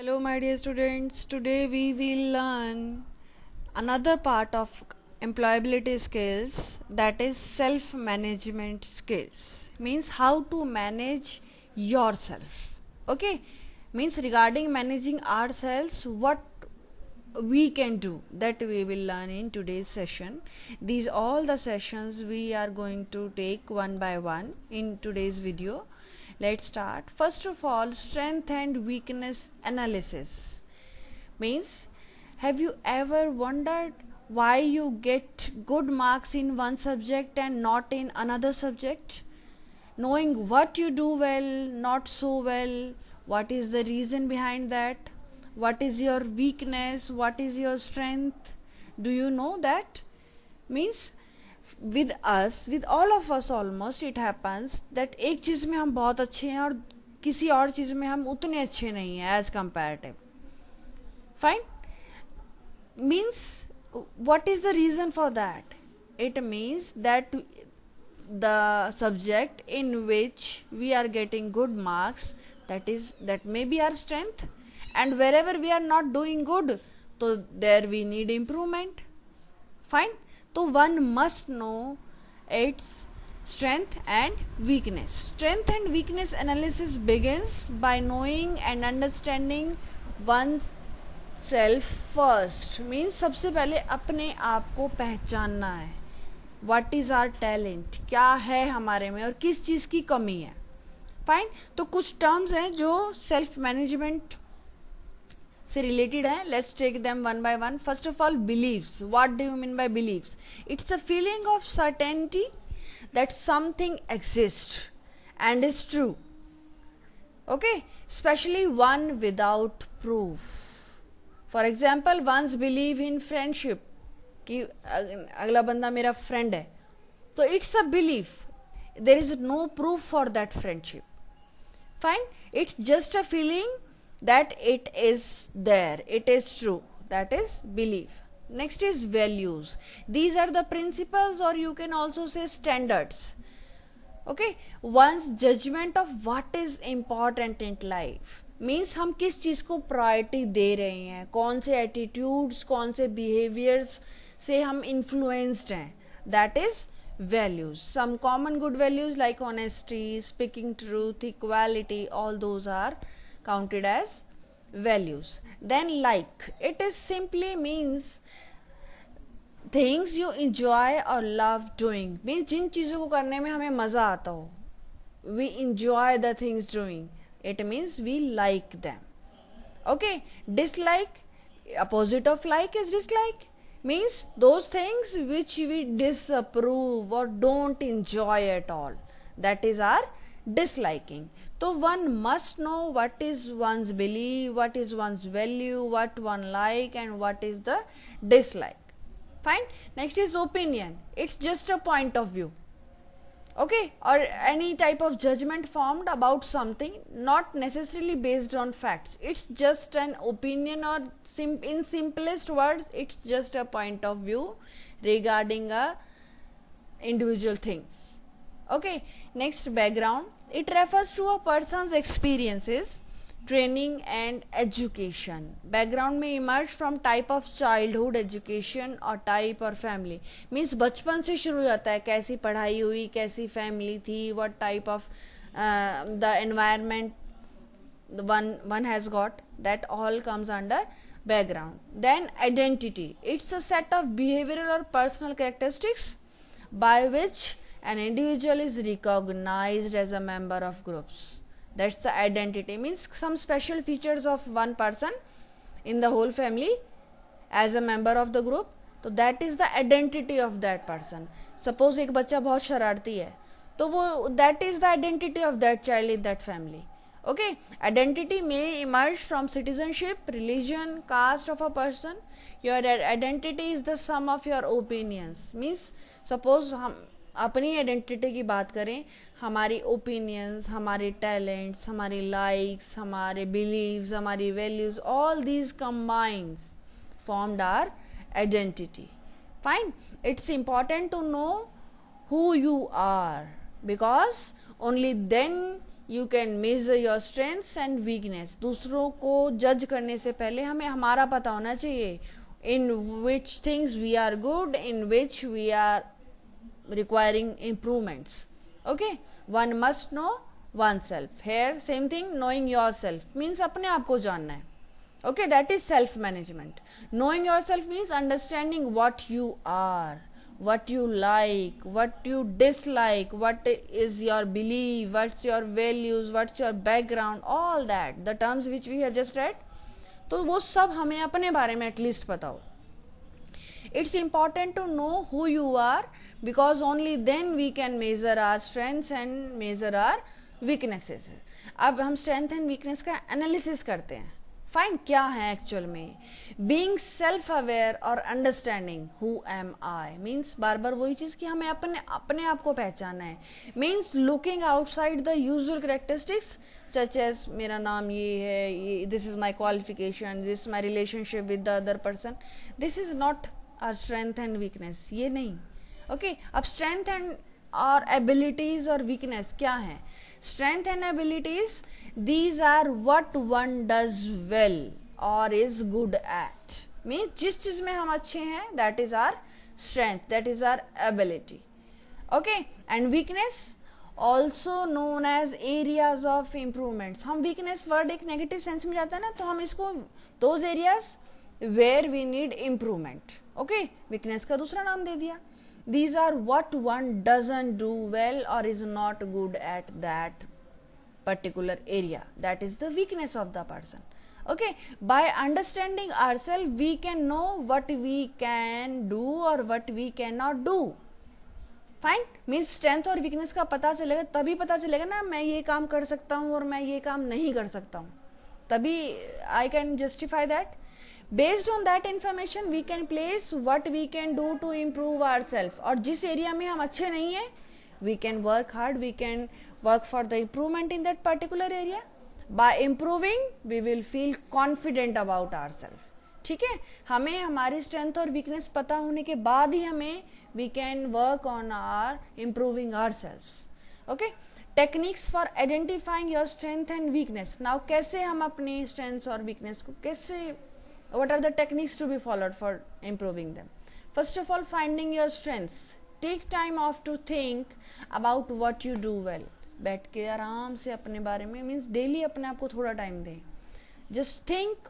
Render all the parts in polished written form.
Hello, my dear students. Today we will learn another part of employability skills, that is self management skills. Means how to manage yourself. Okay, means regarding managing ourselves, what we can do, that we will learn in today's session. These all the sessions we are going to take one by one in today's video. Let's start. First of all, strength and weakness analysis. Means, have you ever wondered why you get good marks in one subject and not in another subject? Knowing what you do well, not so well, what is the reason behind that? What is your weakness? What is your strength? Do you know that? Means, with us, with all of us almost, it happens that एक चीज़ में हम बहुत अच्छे हैं और किसी और चीज़ में हम उतने अच्छे नहीं हैं as comparative. Fine? Means, what is the reason for that? It means that the subject in which we are getting good marks, that may be our strength, and wherever we are not doing good, so there we need improvement. Fine? So one must know its strength and weakness. Strength and weakness analysis begins by knowing and understanding oneself first. Means सबसे पहले अपने आप को पहचानना है. What is our talent? क्या है हमारे में और किस चीज़ की कमी है. फाइन. तो कुछ टर्म्स हैं जो सेल्फ मैनेजमेंट से रिलेटेड है. Let's take them one by one. First of all, believes. What do you mean by believes? It's a feeling of certainty that something exist and is true. Okay, specially one without proof. For example, once believe in friendship, कि अगला बंदा मेरा friend है, तो it's a belief. There is no proof for that friendship. Fine. It's just a feeling that it is there, it is true, that is belief. Next is values. These are the principles, or you can also say standards. Okay, one's judgment of what is important in life. Means हम किस चीज़ को priority दे रहे हैं, कौन से attitudes, कौन से बिहेवियर्स से हम इन्फ्लुएंस्ड हैं, that is values. Some common good values like honesty, speaking truth, equality, all those are counted as values. Then like, it is simply means things you enjoy or love doing. Means जिन चीज़ों को करने में हमें मज़ा आता हो, we enjoy the things doing, it means we like them. Okay. Dislike, opposite of like is dislike. Means those things which we disapprove or don't enjoy at all, that is our disliking. So one must know what is one's belief, what is one's value, what one like, and what is the dislike. Fine. Next is opinion. It's just a point of view. Okay, or any type of judgment formed about something, not necessarily based on facts. It's just an opinion, or in simplest words, it's just a point of view regarding a individual things. Okay. Next, background. It refers to a person's experiences, training and education. Background may emerge from type of childhood education or type or family. Means बचपन से शुरू हो जाता है, कैसी पढ़ाई हुई, कैसी फैमिली थी, what type of the environment one has got, that all comes under background. Then identity. It's a set of behavioral or personal characteristics by which an individual is recognized as a member of groups. That's the identity. Means some special features of one person in the whole family as a member of the group. So that is the identity of that person. Suppose एक बच्चा बहुत शरारती है, तो वो that is the identity of that child in that family. Okay. Identity may emerge from citizenship, religion, caste of a person. Your identity is the sum of your opinions. Means suppose हम अपनी identity की बात करें, हमारी opinions, हमारे talents, हमारी likes, हमारे believes, हमारी values, all these combines formed our identity. Fine. It's important to know who you are, because only then you can measure your strengths and weakness. दूसरों को जज करने से पहले हमें हमारा पता होना चाहिए, in which things we are good, in which we are requiring improvements. Okay, one must know oneself. Here same thing, knowing yourself means अपने आप को जानना है. Okay, that is self management. Knowing yourself means understanding what you are, what you like, what you dislike, what is your belief, what's your values, what's your background, all that, the terms which we have just read. तो वो सब हमें अपने बारे में at least पता हो. It's important to know who you are, because only then we can measure our strengths and measure our weaknesses. अब हम strength and weakness का analysis करते हैं. Fine, क्या है actual में? Being self-aware or understanding who am I means बार बार वही चीज़ कि हमें अपने आप को पहचानना है. Means looking outside the usual characteristics such as मेरा नाम ये है, this is my qualification, this is my relationship with the other person. This is not our strength and weakness. ये नहीं. Okay, अब strength and और abilities और weakness क्या है? Strength and abilities, these are what one does well or is good at. Means जिस चीज में हम अच्छे हैं, that is our strength, that is our ability. Okay, and weakness also known as areas of improvements. हम weakness word एक negative sense में जाता है ना, तो हम इसको those areas where we need improvement. Okay, weakness का दूसरा नाम दे दिया. These are what one doesn't do well or is not good at that particular area. That is the weakness of the person. Okay, by understanding ourselves, we can know what we can do or what we cannot do. Fine, means strength और weakness का पता चलेगा, तभी पता चलेगा ना मैं ये काम कर सकता हूँ और मैं ये काम नहीं कर सकता हूँ, तभी I can justify that. Based on that information we can place what we can do to improve ourselves. और जिस एरिया में हम अच्छे नहीं हैं, we can work hard, we can work for the improvement in that particular area. By improving we will feel confident about ourselves. ठीक है, हमें हमारी स्ट्रेंथ और वीकनेस पता होने के बाद ही हमें we can work on our improving ourselves. Okay, techniques for identifying your strength and weakness. Now कैसे हम अपनी strengths और weakness को कैसे, what are the techniques to be followed for improving them? First of all, finding your strengths. Take time off to think about what you do well. बैठ के आराम से अपने बारे में, मीन्स डेली अपने आप को थोड़ा टाइम दें. Just think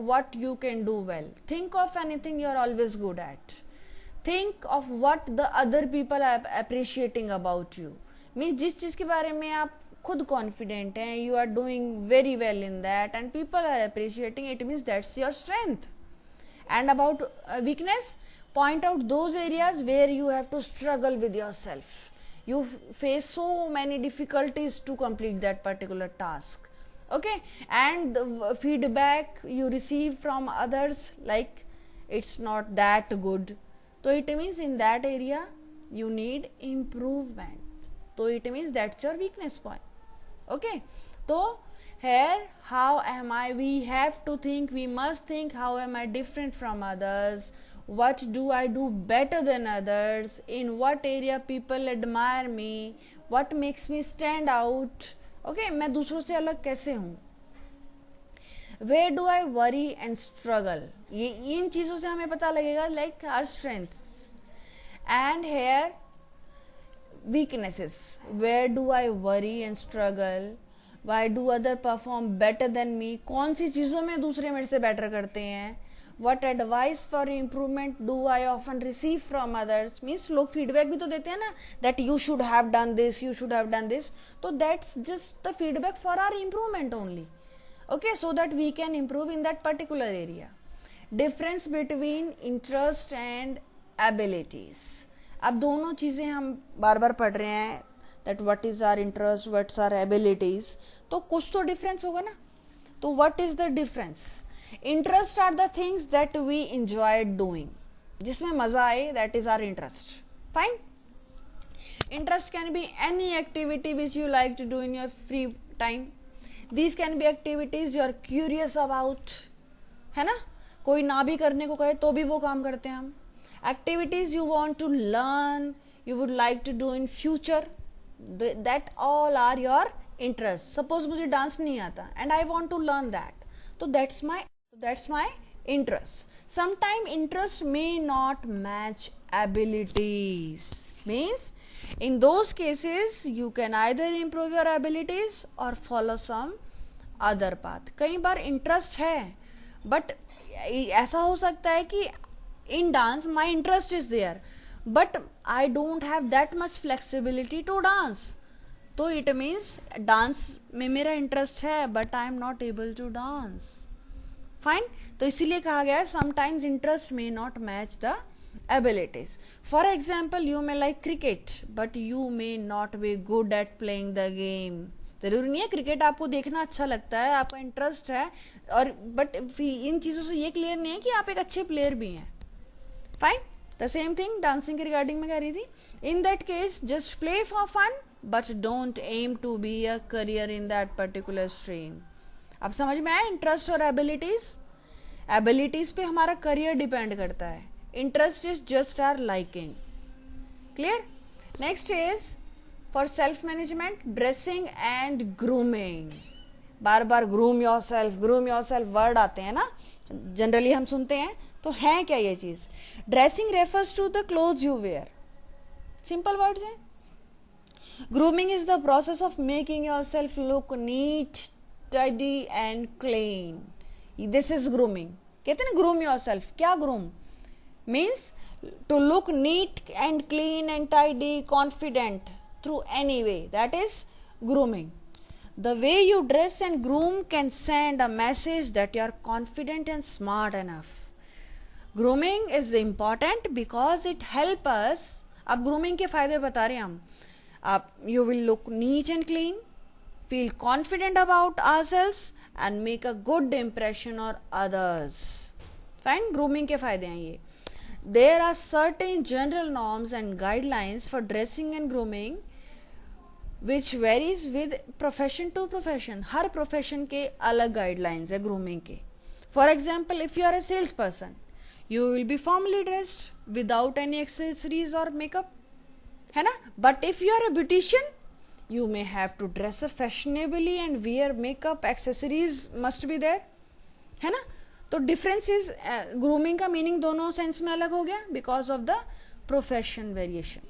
what you can do well. Think of anything you are always good at. Think of what the other people are appreciating about you. Means जिस चीज़ के बारे में आप खुद कॉन्फिडेंट हैं, you are doing very well in that and people are appreciating it, means that's your strength. And about weakness, point out those areas where you have to struggle with yourself. You face so many difficulties to complete that particular task. Okay, and the feedback you receive from others like it's not that good, so it means in that area you need improvement, so it means that's your weakness point. Okay, so here how am I, we have to think, we must think how am I different from others, what do I do better than others, in what area people admire me, what makes me stand out. Okay, मैं दूसरों से अलग कैसे हूँ, where do I worry and struggle. ये इन चीज़ों से हमें पता लगेगा like our strengths. And here weaknesses, where do I worry and struggle, why do other perform better than me, कौन सी चीज़ों में दूसरे मेरे से बेटर करते हैं, what advice for improvement do I often receive from others. Means लोग feedback भी तो देते हैं ना, that you should have done this, you should have done this, तो that's just the feedback for our improvement only. Okay, so that we can improve in that particular area. Difference between interest and abilities. अब दोनों चीज़ें हम बार बार पढ़ रहे हैं, that what is our interest, what's our abilities, तो कुछ तो difference होगा ना. तो what is the difference? Interest are the things that we enjoy doing. जिसमें मजा आए, that is our interest. Fine. Interest can be any activity which you like to do in your free time. These can be activities you are curious about, है ना. कोई ना भी करने को कहे तो भी वो काम करते हैं हम. Activities you want to learn, you would like to do in future, that all are your interest. Suppose मुझे डांस नहीं आता and I want to learn that, तो that's my interest. Sometimes interest may not match abilities. Means in those cases you can either improve your abilities or follow some other path. कई बार interest है but ऐसा हो सकता है कि in dance my interest is there but I don't have that much flexibility to dance. तो it means dance में मेरा interest है but I am not able to dance. Fine. तो इसीलिए कहा गया है sometimes interest may not match the abilities. For example you may like cricket but you may not be good at playing the game. जरूरी नहीं है cricket आपको देखना अच्छा लगता है, आपका इंटरेस्ट है, और बट इन चीज़ों से ये क्लियर नहीं है कि आप एक अच्छे प्लेयर भी हैं. Fine. The same thing dancing के रिगार्डिंग में कह रही थी. In that case just play for fun but don't aim to be a career in that particular stream. अब समझ में आया इंटरेस्ट और एबिलिटीज पे हमारा करियर डिपेंड करता है. Interest is just are liking. Clear. Next is for self management dressing and grooming. बार बार ग्रूम योर सेल्फ वर्ड आते हैं ना, जनरली हम सुनते हैं. तो है क्या ये चीज? Dressing refers to the clothes you wear. Simple words हैं. Grooming is the process of making yourself look neat, tidy and clean. This is grooming. कहते हैं ना groom yourself. क्या groom? Means to look neat and clean and tidy, confident through any way. That is grooming. The way you dress and groom can send a message that you are confident and smart enough. Grooming is important because it helps us. अब grooming के फायदे बता रहे हैं हम. आप you will look neat and clean, feel confident about ourselves and make a good impression on others. Fine. Grooming के फायदे हैं ये. There are certain general norms and guidelines for dressing and grooming which varies with profession to profession. Her profession के अलग guidelines है grooming के. For example, if you are a salesperson, you will be formally dressed without any accessories or makeup, है ना. But if you are a beautician, you may have to dress up fashionably and wear makeup, accessories must be there, है ना. तो difference is grooming का meaning दोनों sense में अलग हो गया because of the profession variation.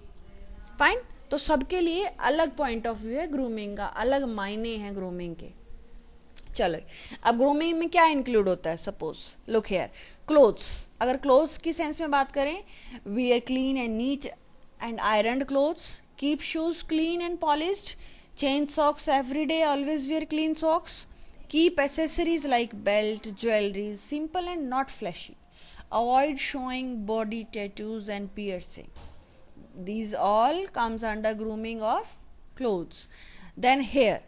Fine. तो सबके लिए अलग पॉइंट ऑफ व्यू है ग्रूमिंग का, अलग मायने हैं ग्रूमिंग के. चलो अब ग्रूमिंग में क्या इंक्लूड होता है? Suppose look here, clothes. अगर क्लोथ्स की सेंस में बात करें, wear clean and neat and ironed clothes, keep shoes clean and polished, change socks every day, always wear clean socks, keep accessories like belt, jewelry simple and not flashy, avoid showing body tattoos and piercing. These all comes under grooming of clothes. Then hair,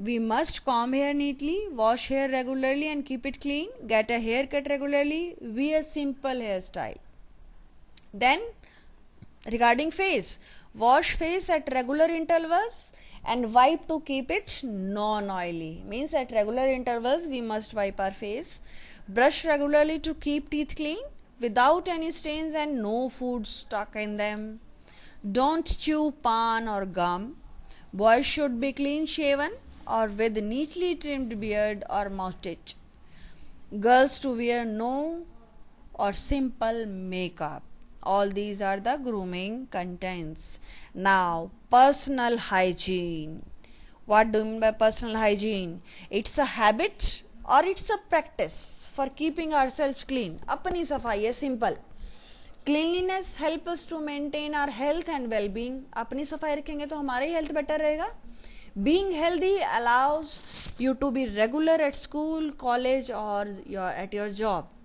we must comb hair neatly, wash hair regularly and keep it clean, get a haircut regularly, wear simple hairstyle. Then regarding face, wash face at regular intervals and wipe to keep it non-oily. Means at regular intervals we must wipe our face. Brush regularly to keep teeth clean without any stains and no food stuck in them. Don't chew pan or gum. Boys should be clean shaven or with neatly trimmed beard or mustache. Girls to wear no or simple makeup. All these are the grooming contents. Now, personal hygiene. What do you mean by personal hygiene? It's a habit or it's a practice for keeping ourselves clean. अपनी सफाई है, simple. Cleanliness helps us to maintain our health and well-being. अपनी सफाई रखेंगे तो हमारा ही health better रहेगा. Being healthy allows you to be regular at school, college or at your job.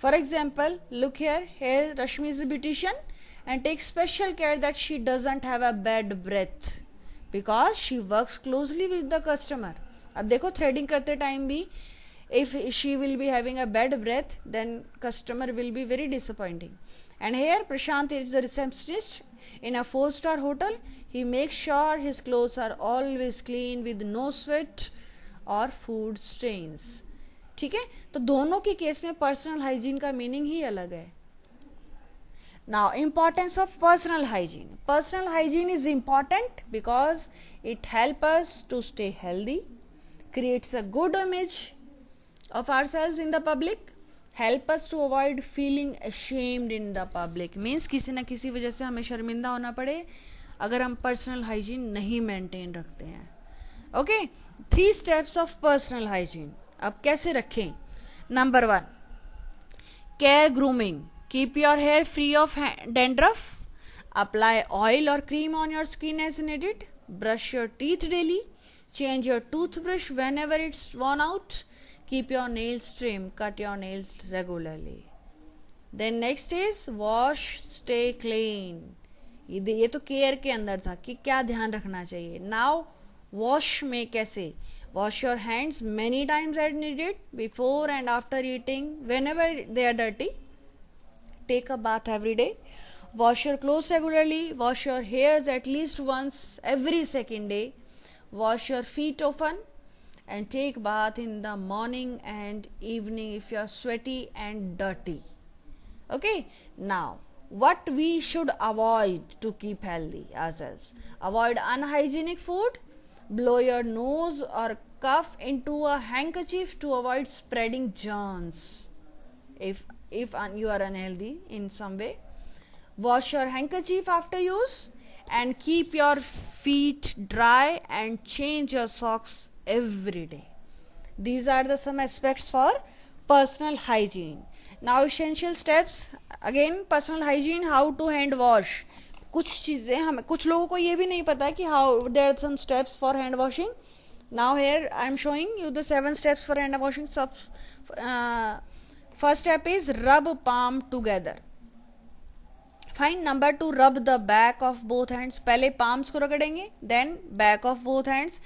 For example, look here. Here Rashmi is a beautician and takes special care that she doesn't have a bad breath because she works closely with the customer. अब देखो threading करते time भी if she will be having a bad breath then customer will be very disappointing. And here Prashant is the receptionist in a 4-star hotel. He makes sure his clothes are always clean with no sweat or food stains. ठीक है. तो दोनों के case में personal hygiene का meaning ही अलग है. Now, importance of personal hygiene. Personal hygiene is important because it helps us to stay healthy, creates a good image of ourselves in the public, help us to avoid feeling ashamed in the public. Means किसी ना किसी वजह से हमें शर्मिंदा होना पड़े अगर हम पर्सनल हाइजीन नहीं मेंटेन रखते हैं. Okay, 3 steps of personal hygiene. अब कैसे रखें? Number 1, care grooming. Keep your hair free of dandruff. Apply oil or cream on your skin as needed. Brush your teeth daily. Change your toothbrush whenever it's worn out. Keep your nails trim. Cut your nails regularly. Then next is wash, stay clean. ये तो care के अंदर था कि क्या ध्यान रखना चाहिए. Now wash में कैसे? Wash your hands many times as needed, before and after eating, whenever they are dirty. Take a bath every day. Wash your clothes regularly. Wash your hairs at least once every second day. Wash your feet often and take bath in the morning and evening if you are sweaty and dirty. Okay, now what we should avoid to keep healthy ourselves. Avoid unhygienic food. Blow your nose or cough into a handkerchief to avoid spreading germs. If you are unhealthy in some way, wash your handkerchief after use and keep your feet dry and change your socks every day. These are the some aspects for personal hygiene. Now essential steps. Again, personal hygiene, how to hand wash. कुछ चीज़ें हमें, कुछ लोगों को ये भी नहीं पता कि how there are some steps for hand washing. Now here I am showing you the 7 steps for hand washing. First step is rub palm together. Fine. Number 2, rub the back of both hands. पहले palms को रगड़ेंगे, then back of both hands.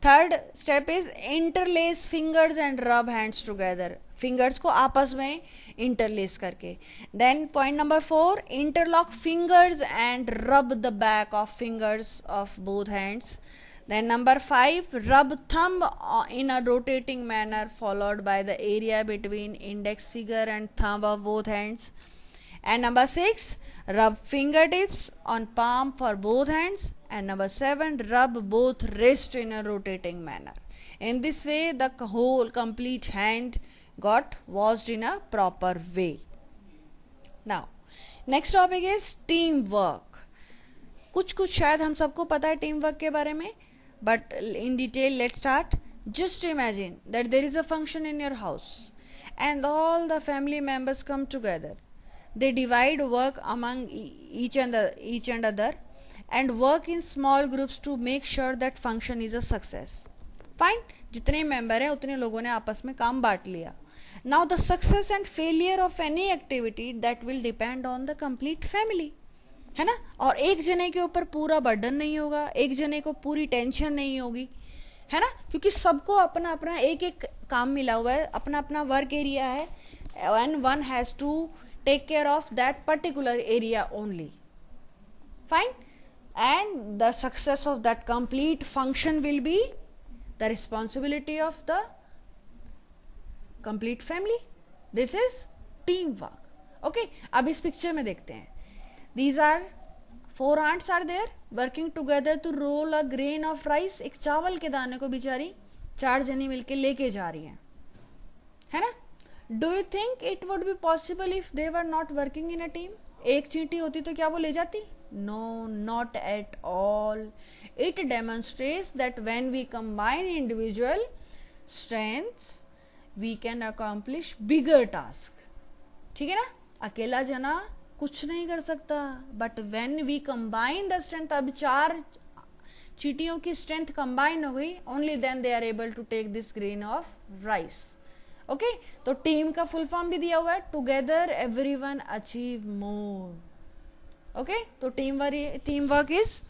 Third step is interlace fingers and rub hands together. Fingers को आपस में interlace करके. Then point number 4, interlock fingers and rub the back of fingers of both hands. Then number 5, rub thumb in a rotating manner followed by the area between index finger and thumb of both hands. And number 6, rub fingertips on palm for both hands. And number 7, rub both wrists in a rotating manner. In this way, the whole complete hand got washed in a proper way. Now, next topic is teamwork. कुछ शायद हम सबको पता है team work के बारे में, but in detail let's start. Just imagine that there is a function in your house and all the family members come together. They divide work among each and other and work in small groups to make sure that function is a success. Fine, जितने member हैं उतने लोगों ने आपस में काम बांट लिया. Now the success and failure of any activity that will depend on the complete family. है ना. और एक जने के ऊपर पूरा बर्डन नहीं होगा, एक जने को पूरी टेंशन नहीं होगी, है ना, क्योंकि सबको अपना अपना एक एक काम मिला हुआ है, अपना अपना वर्क एरिया है, and one has to take care of that particular area only. Fine. And the success of that complete function will be the responsibility of the complete family. This is teamwork. Okay, अब इस picture में देखते हैं. These are 4 ants are there working together to roll a grain of rice. एक चावल के दाने को बेचारी 4 जनी मिलके लेके जा रही हैं, है ना. Do you think it would be possible if they were not working in a team? एक चींटी होती तो क्या वो ले जाती? No, not at all. It demonstrates that when we combine individual strengths, we can accomplish bigger tasks. ठीक है ना. अकेला जना कुछ नहीं कर सकता, but when we combine the strength, अब 4 चींटियों की स्ट्रेंथ कंबाइन हो गई, only then they are able to take this grain of rice. Okay, तो टीम का फुल फॉर्म भी दिया हुआ है, together everyone achieve more. Okay, तो team work is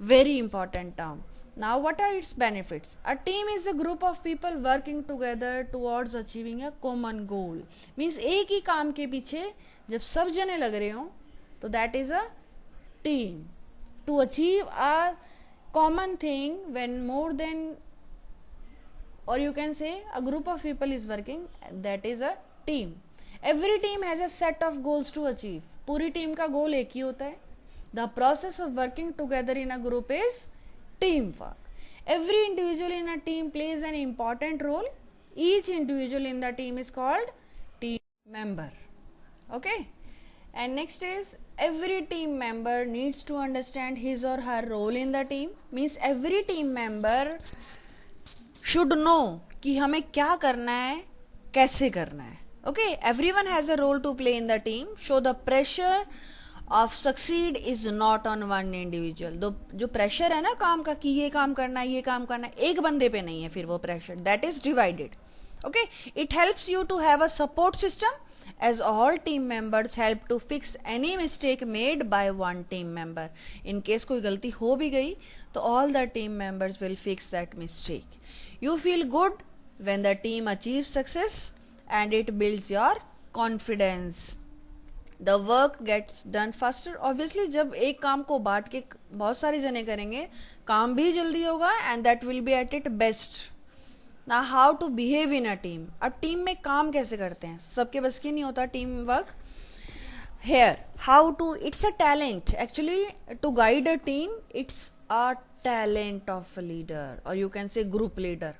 very important term. Now what are its benefits? A team is a group of people working together towards achieving a common goal. Means एक ही काम के पीछे जब सब जने लग रहे हो तो that is a team. To achieve a common thing when more than, or you can say a group of people is working, that is a team. Every team has a set of goals to achieve. पूरी team का goal एक ही होता है. The process of working together in a group is team work. Every individual in a team plays an important role. Each individual in the team is called team member. Okay. And next is every team member needs to understand his or her role in the team. Means every team member should know कि हमें क्या करना है, कैसे करना है. Okay. Everyone has a role to play in the team. So the pressure of succeed is not on one individual. जो pressure है ना काम का कि ये काम करना है, ये काम करना है, एक बंदे पे नहीं है फिर वो pressure. That is divided. Okay. It helps you to have a support system, as all team members help to fix any mistake made by one team member. In case कोई गलती हो भी गई तो all the team members will fix that mistake. You feel good when the team achieves success and it builds your confidence. The work gets done faster. Obviously जब एक काम को बांट के बहुत सारे जने करेंगे काम भी जल्दी होगा and that will be at its best. Now how to behave in a team. अब टीम में काम कैसे करते हैं, सबके बस की नहीं होता team work. Here how to, it's a talent actually to guide a team. It's a talent of a leader or you can say group leader,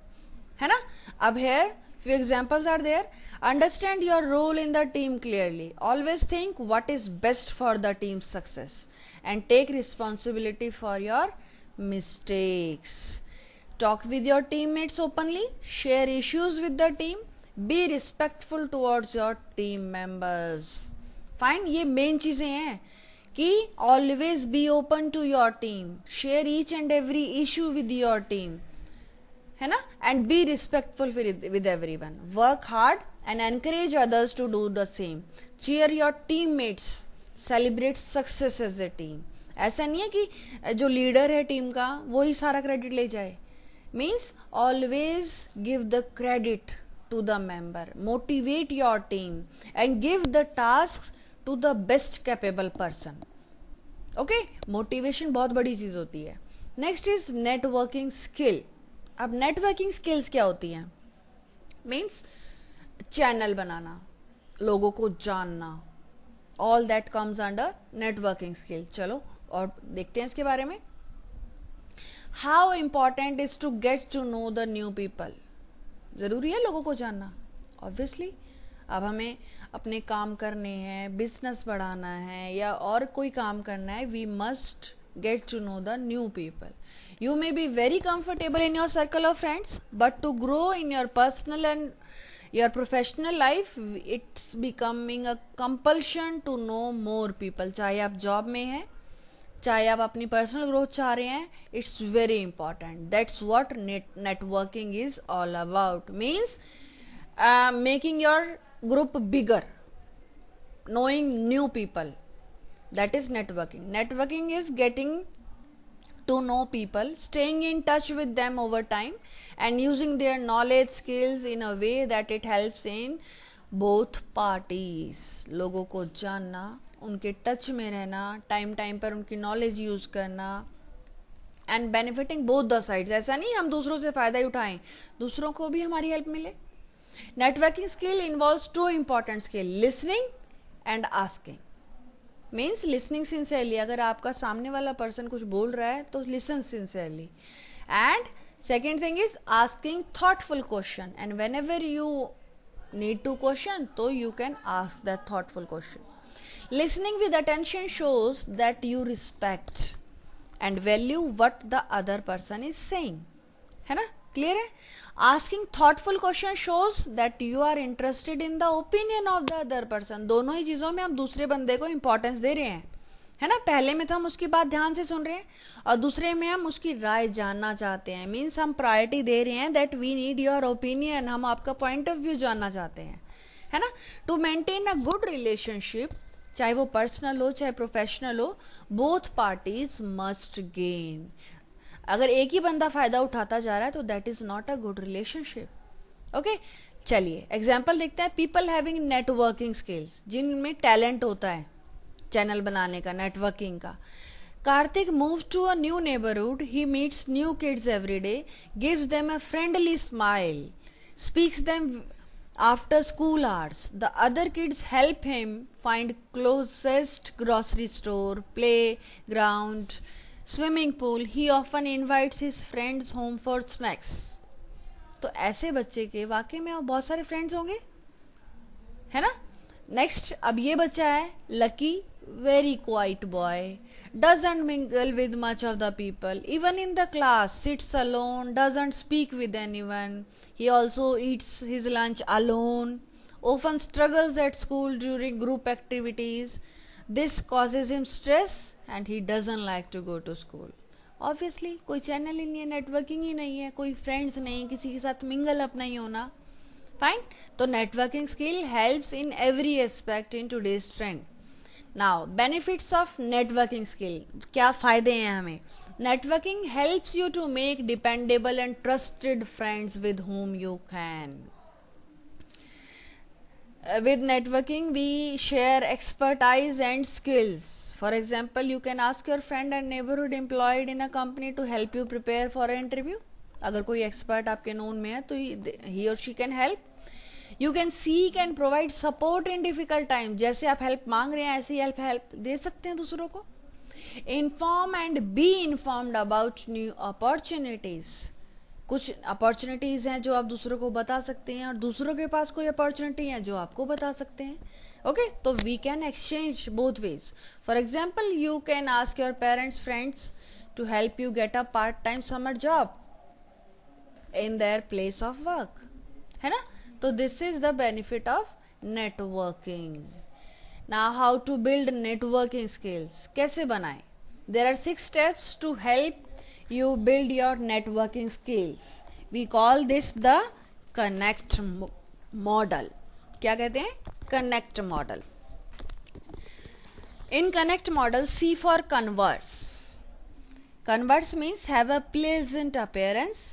है ना. अब here few examples are there. Understand your role in the team clearly. Always think what is best for the team's success and take responsibility for your mistakes. Talk with your teammates openly. Share issues with the team. Be respectful towards your team members. Fine, ये main चीजें हैं कि always be open to your team. Share each and every issue with your team. है ना. And be respectful with everyone. Work hard and encourage others to do the same. Cheer your teammates. Celebrate success as a team. ऐसा नहीं है कि जो leader है team का वो ही सारा क्रेडिट ले जाए. Means always give the credit to the member. Motivate your team and give the tasks to the best capable person. Okay, motivation बहुत बड़ी चीज होती है. Next is networking skill. अब नेटवर्किंग स्किल्स क्या होती हैं. मीन्स चैनल बनाना, लोगों को जानना, all that comes under networking skill. चलो और देखते हैं इसके बारे में. How important is to get to know the new people. जरूरी है लोगों को जानना ऑब्वियसली. अब हमें अपने काम करने हैं, बिजनेस बढ़ाना है या और कोई काम करना है, we must get to know the new people. You may be very comfortable in your circle of friends, but to grow in your personal and your professional life, it's becoming a compulsion to know more people. चाहे आप job में हैं, चाहे आप अपनी personal growth चाह रहे हैं, it's very important. That's what networking is all about. Means making your group bigger, knowing new people. That is networking. Networking is getting to know people, staying in touch with them over time and using their knowledge, skills in a way that it helps in both parties. लोगों को जानना, उनके touch में रहना, time time पर उनकी knowledge use करना and benefiting both the sides. ऐसा नहीं हम दूसरों से फायदा ही उठाएं, दूसरों को भी हमारी हेल्प मिले. Networking skill involves two important skills, listening and asking. Means listening sincerely. अगर आपका सामने वाला पर्सन कुछ बोल रहा है तो listen sincerely. And second thing is asking thoughtful question. And whenever you need to question तो you can ask that thoughtful question. Listening with attention shows that you respect and value what the other person is saying. है ना, clear है. Asking thoughtful question shows that you are interested in the opinion of the other person. दोनों ही चीजों में हम दूसरे बंदे को इंपॉर्टेंस दे रहे हैं, है ना. पहले में तो हम उसकी बात ध्यान से सुन रहे हैं और दूसरे में हम उसकी राय जानना चाहते हैं. मीन्स हम प्रायोरिटी दे रहे हैं that we need your opinion. हम आपका पॉइंट ऑफ व्यू जानना चाहते हैं, है ना. To maintain a good relationship, चाहे वो पर्सनल हो चाहे प्रोफेशनल हो, बोथ पार्टीज मस्ट गेन. अगर एक ही बंदा फायदा उठाता जा रहा है तो that is not a good relationship. Okay, चलिए एग्जाम्पल देखते हैं. पीपल हैविंग नेटवर्किंग स्किल्स, जिनमें टैलेंट होता है चैनल बनाने का, नेटवर्किंग का. Kartik moves to a new neighbourhood. He meets new kids every day, gives them a friendly smile, speaks them After school hours, the other kids help him find closest grocery store, playground, swimming pool. He often invites his friends home for snacks. तो ऐसे बच्चे के वाकई में बहुत सारे friends होंगे, है ना. नेक्स्ट, अब ये बच्चा है lucky, very quite boy, doesn't mingle with much of the people, even in the class sits alone, doesn't speak with anyone. He also eats his lunch alone, often struggles at school during group activities. This causes him stress and he doesn't like to go to school. Obviously कोई channel ही नहीं है, networking ही नहीं है, कोई friends नहीं, किसी के साथ मिंगल अप नहीं होना. फाइन. तो networking skill helps in every aspect in today's trend. Now benefits of networking skill, क्या फायदे हैं हमें. Networking helps you to make dependable and trusted friends with whom you can. With networking we share expertise and skills. For example, you can ask your friend and neighborhood employed in a company to help you prepare for an interview. अगर कोई expert आपके known में है तो he or she can help. You can seek and provide support in difficult times. जैसे आप help मांग रहे हैं ऐसे ही हेल्प दे सकते हैं दूसरों को. Inform and be informed about new opportunities. कुछ अपॉर्चुनिटीज हैं जो आप दूसरों को बता सकते हैं और दूसरों के पास कोई अपॉर्चुनिटी है जो आपको बता सकते हैं. ओके, तो we can exchange both ways. For example, you can ask your parents friends to help you get a part time summer job in their place of work, है ना. तो this is the benefit of networking. Now how to build networking skills, कैसे बनाएं. There are 6 steps to help you build your networking skills. We call this the connect model. क्या कहते हैं? Connect model. In connect model, C for converse. Converse means have a pleasant appearance,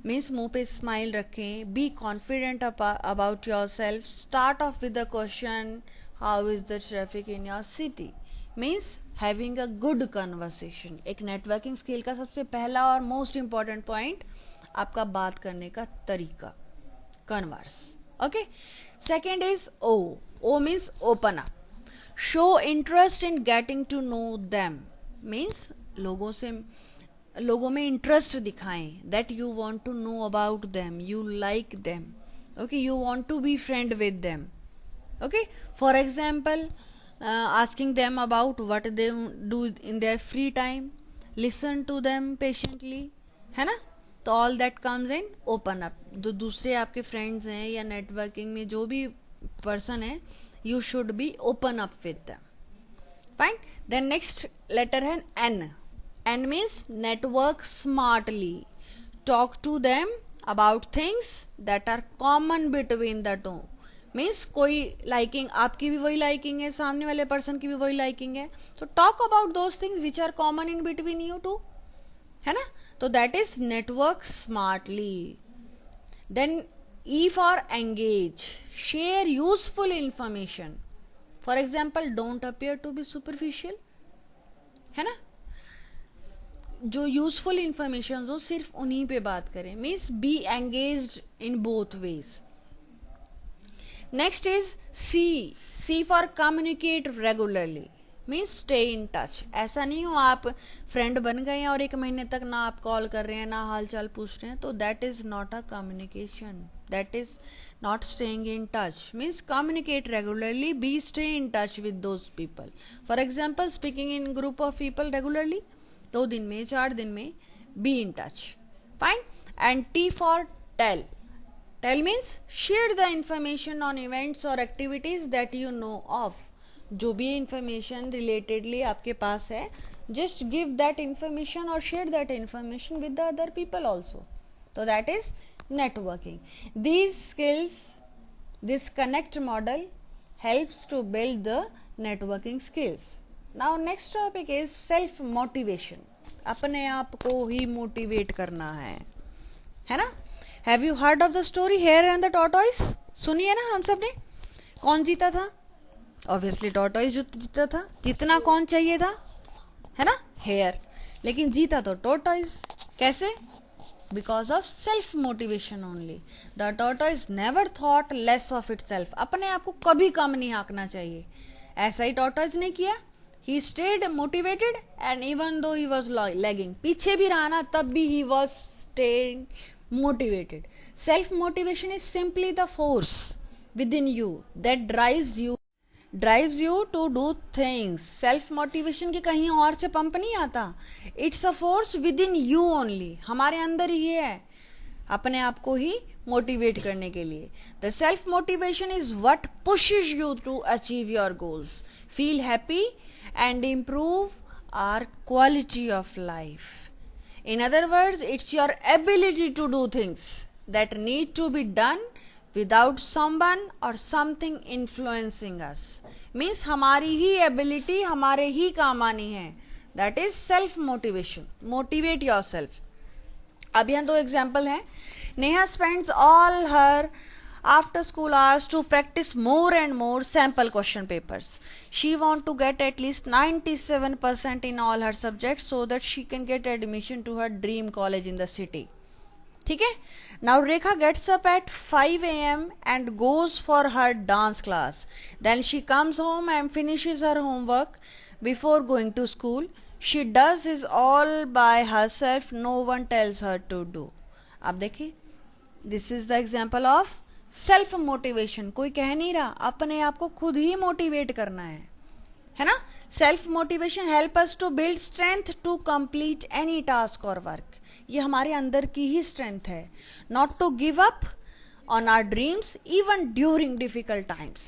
means मुंह पे smile रखें. Be confident about yourself. Start off with the question, how is the traffic in your city? Means having a good conversation. एक networking skill का सबसे पहला और most important point आपका बात करने का तरीका, converse. Okay. Second is O. O means open up. Show interest in getting to know them, means लोगों में इंटरेस्ट दिखाएं. That you want to know about them, you like them. Okay, you want to be friend with them. Okay. For example, asking them about what they do in their free time, listen to them patiently, है ना. तो all that comes in open up. जो दूसरे आपके friends हैं या networking में जो भी person है, you should be open up with them. Fine. Then next letter है N. N means network smartly. Talk to them about things that are common between the two. Means कोई liking, आपकी भी वही liking है, सामने वाले person की भी वही लाइकिंग है. So talk about those things which are common in between you two, है ना. तो that is network smartly. Then E for engage. Share useful information. For example, don't appear to be superficial, है ना. जो useful information हो सिर्फ उन्हीं पे बात करें. Means be engaged in both ways. Next is C. C for communicate regularly. Means stay in touch. ऐसा नहीं हो आप फ्रेंड बन गए हैं और 1 महीने तक ना आप कॉल कर रहे हैं ना हाल चाल पूछ रहे हैं, तो that is not a communication. That is not staying in touch. Means communicate regularly. Be stay in touch with those people. For example, speaking in group of people regularly. 2 दिन में 4 दिन में be in touch. Fine. And T for tell. Tell means share the information on events or activities that you know of. जो भी information relatedly आपके पास है, just give that information or share that information with the other people also. So that is networking. These skills, this connect model helps to build the networking skills. Now next topic is self motivation. अपने आप को ही motivate करना है ना. Have you heard of the story Hare and the Tortoise? सुनी है ना हम सब ने. कौन जीता था? Obviously tortoise जीता था. जितना कौन चाहिए था, है ना, Hare. लेकिन जीता तो tortoise. कैसे? because of self motivation only. The tortoise never thought less of itself. अपने आप को कभी कम नहीं आंकना चाहिए. ऐसा ही tortoise ने किया. He stayed motivated and even though he was lagging, पीछे भी रहा ना तब भी he was staying motivated. Self motivation is simply the force within you that drives you to do things. Self motivation की कहीं और से पंप नहीं आता. It's a force with in you only. हमारे अंदर ही है अपने आप को ही मोटिवेट करने के लिए. The self motivation is what pushes you to achieve your goals, feel happy and improve our quality of life. In other words, it's your ability to do things that need to be done without someone or something influencing us. Means हमारी ही ability हमारे ही काम आनी है. That is self motivation. Motivate yourself. अब यहाँ दो example हैं. Neha spends all her after school hours to practice more and more sample question papers. She want to get at least 97% in all her subjects so that she can get admission to her dream college in the city. ठीक है. Now Rekha gets up at 5 a.m. and goes for her dance class. Then she comes home and finishes her homework before going to school. She does this all by herself. No one tells her to do. अब देखिए, this is the example of self motivation. कोई कह नहीं रहा, अपने आप को खुद ही मोटिवेट करना है ना. Self motivation help us to build strength to complete any task और वर्क. ये हमारे अंदर की ही स्ट्रेंथ है. Not to give up on our dreams even during difficult times.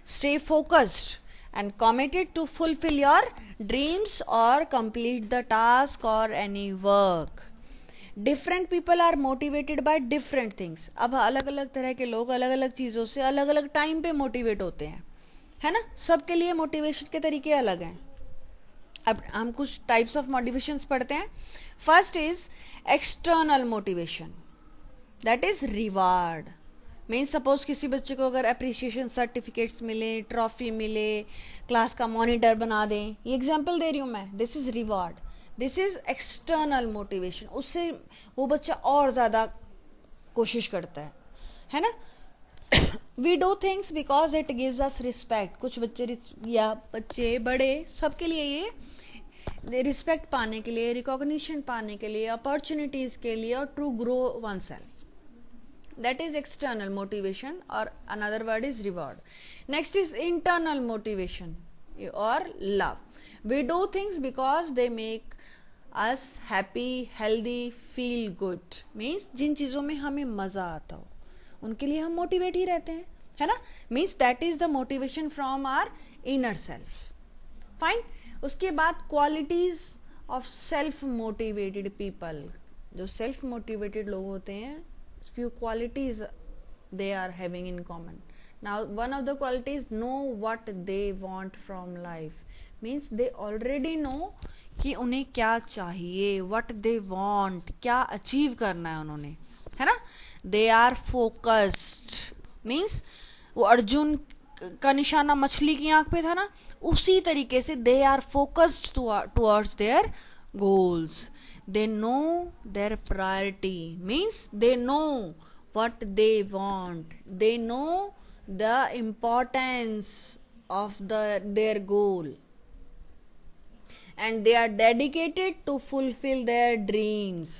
Stay focused and committed to fulfil your dreams और complete the task और any work. Different people are motivated by different things. अब अलग अलग तरह के लोग अलग अलग चीज़ों से अलग अलग टाइम पे मोटिवेट होते हैं, है ना. सबके लिए मोटिवेशन के तरीके अलग हैं. अब हम कुछ टाइप्स ऑफ मोटिवेशंस पढ़ते हैं. First is external motivation, that is reward. Means suppose किसी बच्चे को अगर अप्रिसिएशन सर्टिफिकेट्स मिले, ट्रॉफी मिले, क्लास का मॉनिटर बना दें, ये एग्जाम्पल दे रही हूँ मैं. This is reward. This is external motivation. उससे वो बच्चा और ज़्यादा कोशिश करता है ना. We do things because it gives us respect. कुछ बच्चे या बच्चे बड़े सबके लिए ये रिस्पेक्ट पाने के लिए, रिकॉग्निशन पाने के लिए, अपॉर्चुनिटीज के लिए और to grow oneself. That is external motivation और another word is reward. Next is internal motivation और love. We do things because they make us happy, healthy, feel good. Means जिन चीज़ों में हमें मज़ा आता हो उनके लिए हम मोटिवेट ही रहते हैं, है ना. Means that is the motivation from our inner self. Fine. उसके बाद qualities of self motivated people. जो सेल्फ मोटिवेटेड लोग होते हैं, few qualities they are having in common. Now one of the qualities, know what they want from life. Means they already know कि उन्हें क्या चाहिए, व्हाट दे वांट, क्या achieve करना है उन्होंने, है ना. दे आर फोकस्ड. मीन्स वो अर्जुन का निशाना मछली की आंख पे था ना, उसी तरीके से they are focused towards their goals. They know their priority. Means they know what they want. They know the importance of their goal and they are dedicated to fulfill their dreams,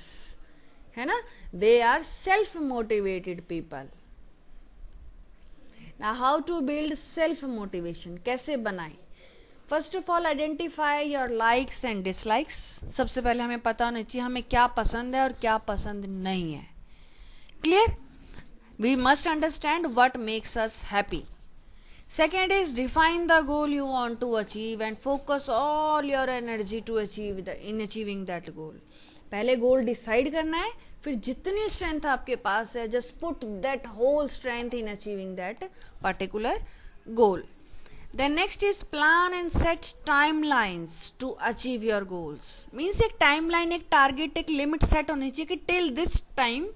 है ना. they are self motivated people. now how to build self motivation, कैसे बनाएं. first of all identify your likes and dislikes. सबसे पहले हमें पता होना चाहिए हमें क्या पसंद है और क्या पसंद नहीं है. clear. we must understand what makes us happy. Second is define the goal you want to achieve and focus all your energy to achieving that goal. पहले गोल डिसाइड करना है, फिर जितनी स्ट्रेंथ आपके पास है just put that whole strength in achieving that particular goal. Then next is plan and set time lines to achieve your goals. Means एक time line, एक टारगेट, एक लिमिट सेट होनी चाहिए कि till this time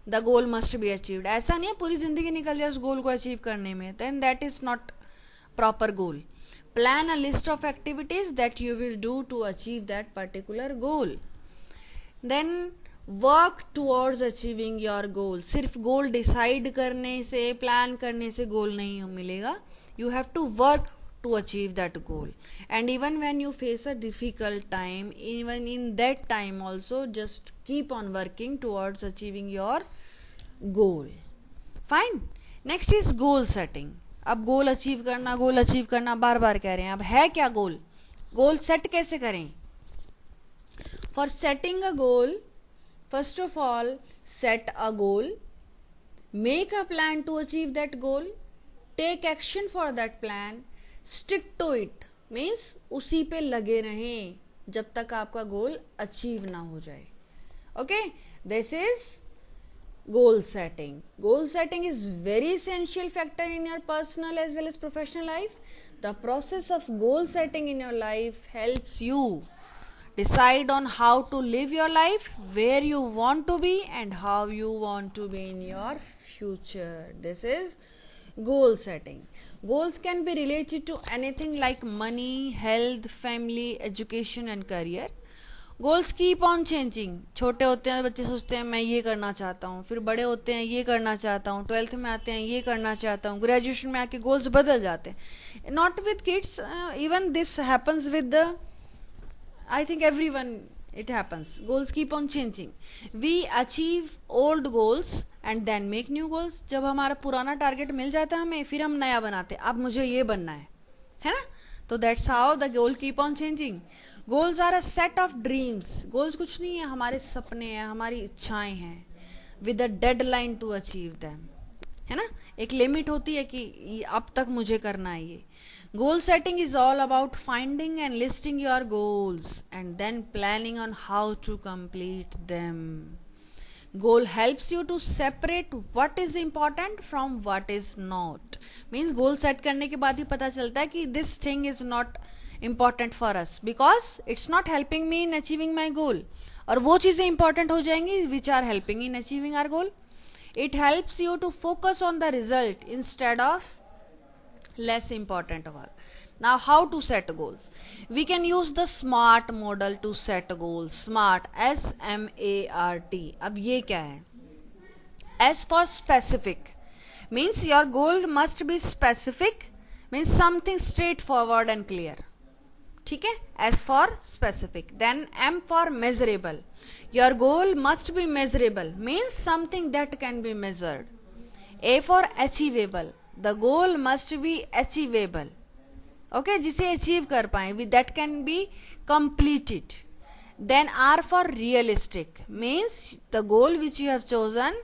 the goal must be achieved. ऐसा नहीं है पूरी जिंदगी निकल जाए उस गोल को अचीव करने में, then that is not proper goal. Plan a list of activities that you will do to achieve that particular goal. Then work towards achieving your goal. सिर्फ गोल डिसाइड करने से, प्लान करने से गोल नहीं मिलेगा. You have to work to achieve that goal. And even when you face a difficult time, even in that time also, just keep on working towards achieving your goal. Fine. Next is goal setting. अब goal achieve करना बार बार कह रहे हैं. अब है क्या गोल? Goal set कैसे करें? For setting a goal, first of all, set a goal, make a plan to achieve that goal, take action for that plan, stick to it, means उसी पे लगे रहें जब तक आपका गोल अचीव ना हो जाए. Okay, this is goal setting. Goal setting is very essential factor in your personal as well as professional life. The process of goal setting in your life helps you decide on how to live your life, where you want to be and how you want to be in your future. This is goal setting. Goals can be related to anything like money, health, family, education and career. Goals keep on changing. छोटे होते हैं बच्चे सोचते हैं मैं ये करना चाहता हूँ, फिर बड़े होते हैं ये करना चाहता हूँ, 12th में आते हैं ये करना चाहता हूँ, ग्रेजुएशन में आके गोल्स बदल जाते हैं. Not with kids, even this happens with the, I think everyone it happens. Goals keep on changing. We achieve old goals and then make new goals. जब हमारा पुराना टारगेट मिल जाता है हमें, फिर हम नया बनाते हैं. अब मुझे ये बनना है ना? तो that's how the goal keep on changing. Goals are a set of dreams. Goals कुछ नहीं है, हमारे सपने हैं, हमारी इच्छाएं हैं, with a deadline to achieve them. है ना? एक लिमिट होती है कि अब तक मुझे करना है ये. Goal setting is all about finding and listing your goals and then planning on how to complete them. Goal helps you to separate what is important from what is not. Means goal set करने के बाद ही पता चलता है कि this thing is not important for us because it's not helping me in achieving my goal. और वो चीज़ें important हो जाएंगी which are helping in achieving our goal. It helps you to focus on the result instead of less important work. Now how to set goals? We can use the SMART model to set goals. SMART, SMART. अब ये क्या है? S for specific, means your goal must be specific, means something straightforward and clear. ठीक है? S for specific. Then M for measurable. Your goal must be measurable, means something that can be measured. A for achievable. The goal must be achievable. Okay, जिसे achieve कर पाए, that can be completed. Then R for realistic, means the goal which you have chosen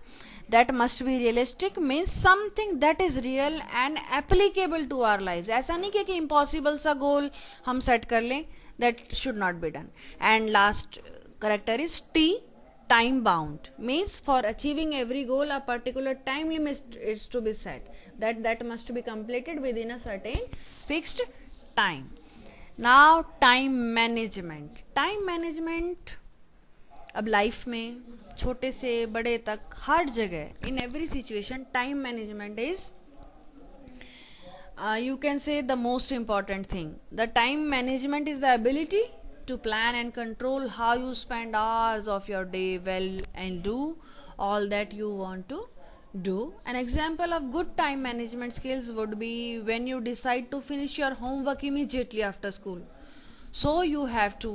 that must be realistic, means something that is real and applicable to our lives. ऐसा नहीं कि impossible सा goal हम set कर लें, that should not be done. And last character is T, time bound, means for achieving every goal a particular time limit is to be set, that must be completed within a certain fixed time. Now time management. Time management अब life में छोटे से बड़े तक हर जगह, in every situation, time management is you can say the most important thing. The time management is the ability to plan and control how you spend hours of your day well and do all that you want to do. An example of good time management skills would be when you decide to finish your homework immediately after school. So you have to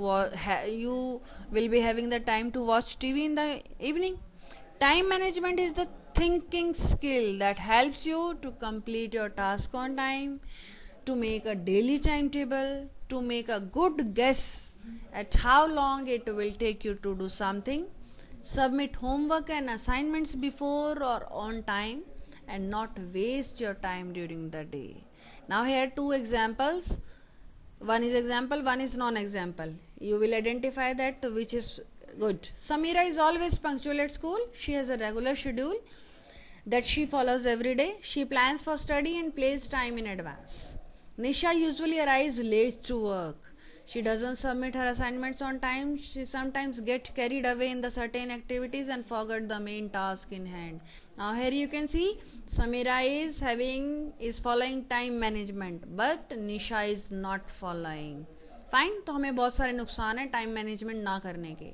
you will be having the time to watch TV in the evening. Time management is the thinking skill that helps you to complete your task on time, to make a daily timetable, to make a good guess at how long it will take you to do something, submit homework and assignments before or on time, and not waste your time during the day. Now here two examples. One is example, one is non-example. You will identify that which is good. Samira is always punctual at school. She has a regular schedule that she follows every day. She plans for study and plays time in advance. Nisha usually arrives late to work. She doesn't submit her assignments on time. She sometimes gets carried away in the certain activities and forget the main task in hand. Now here you can see Samira is following time management, but Nisha is not following. Fine, तो हमें बहुत सारे नुकसान है time management ना करने के.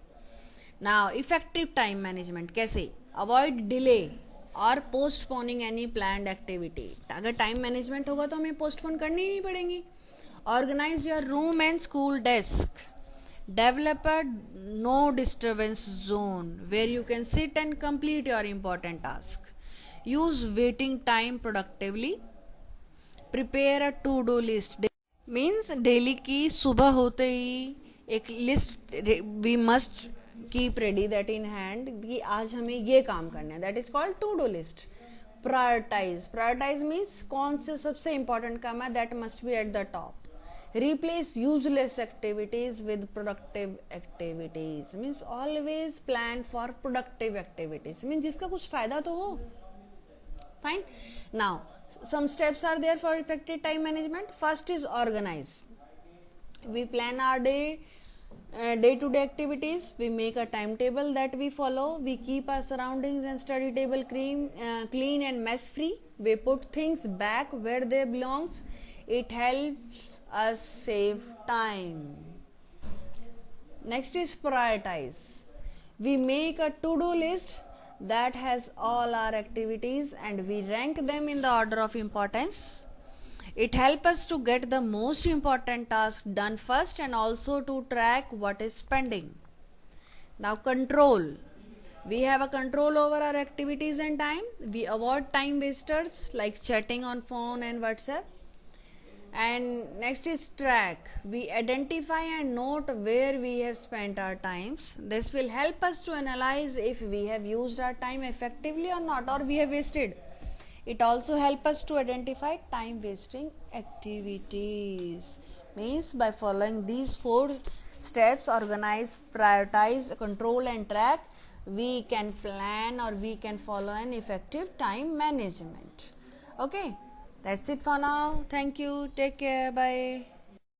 Now effective time management कैसे? अवॉइड डिले और पोस्टपोनिंग एनी प्लान्ड एक्टिविटी. अगर टाइम मैनेजमेंट होगा तो हमें पोस्टपोन करनी ही नहीं पड़ेंगी. Organise your room and school desk. Develop a no disturbance zone where you can sit and complete your important task. Use waiting time productively. Prepare a to-do list. Means daily की सुबह होते ही एक list we must keep ready that in hand कि आज हमें ये काम करना है. That is called to-do list. Prioritize means कौन से सबसे important काम है, that must be at the top. Replace useless activities with productive activities. Means always plan for productive activities. Means जिसका कुछ फायदा तो हो. Fine. Now some steps are there for effective time management. First is organize. We plan our day-to-day activities. We make a timetable that we follow. We keep our surroundings and study table clean and mess free. We put things back where they belongs. It helps us save time. Next is prioritize. We make a to-do list that has all our activities and we rank them in the order of importance. It helps us to get the most important task done first and also to track what is pending. Now control. We have a control over our activities and time. We avoid time wasters like chatting on phone and WhatsApp. And next is track. We identify and note where we have spent our times. This will help us to analyze if we have used our time effectively or not, or we have wasted. It also helps us to identify time wasting activities. Means by following these 4 steps, organize, prioritize, control and track, we can plan or we can follow an effective time management. Okay. That's it for now. Thank you. Take care. Bye.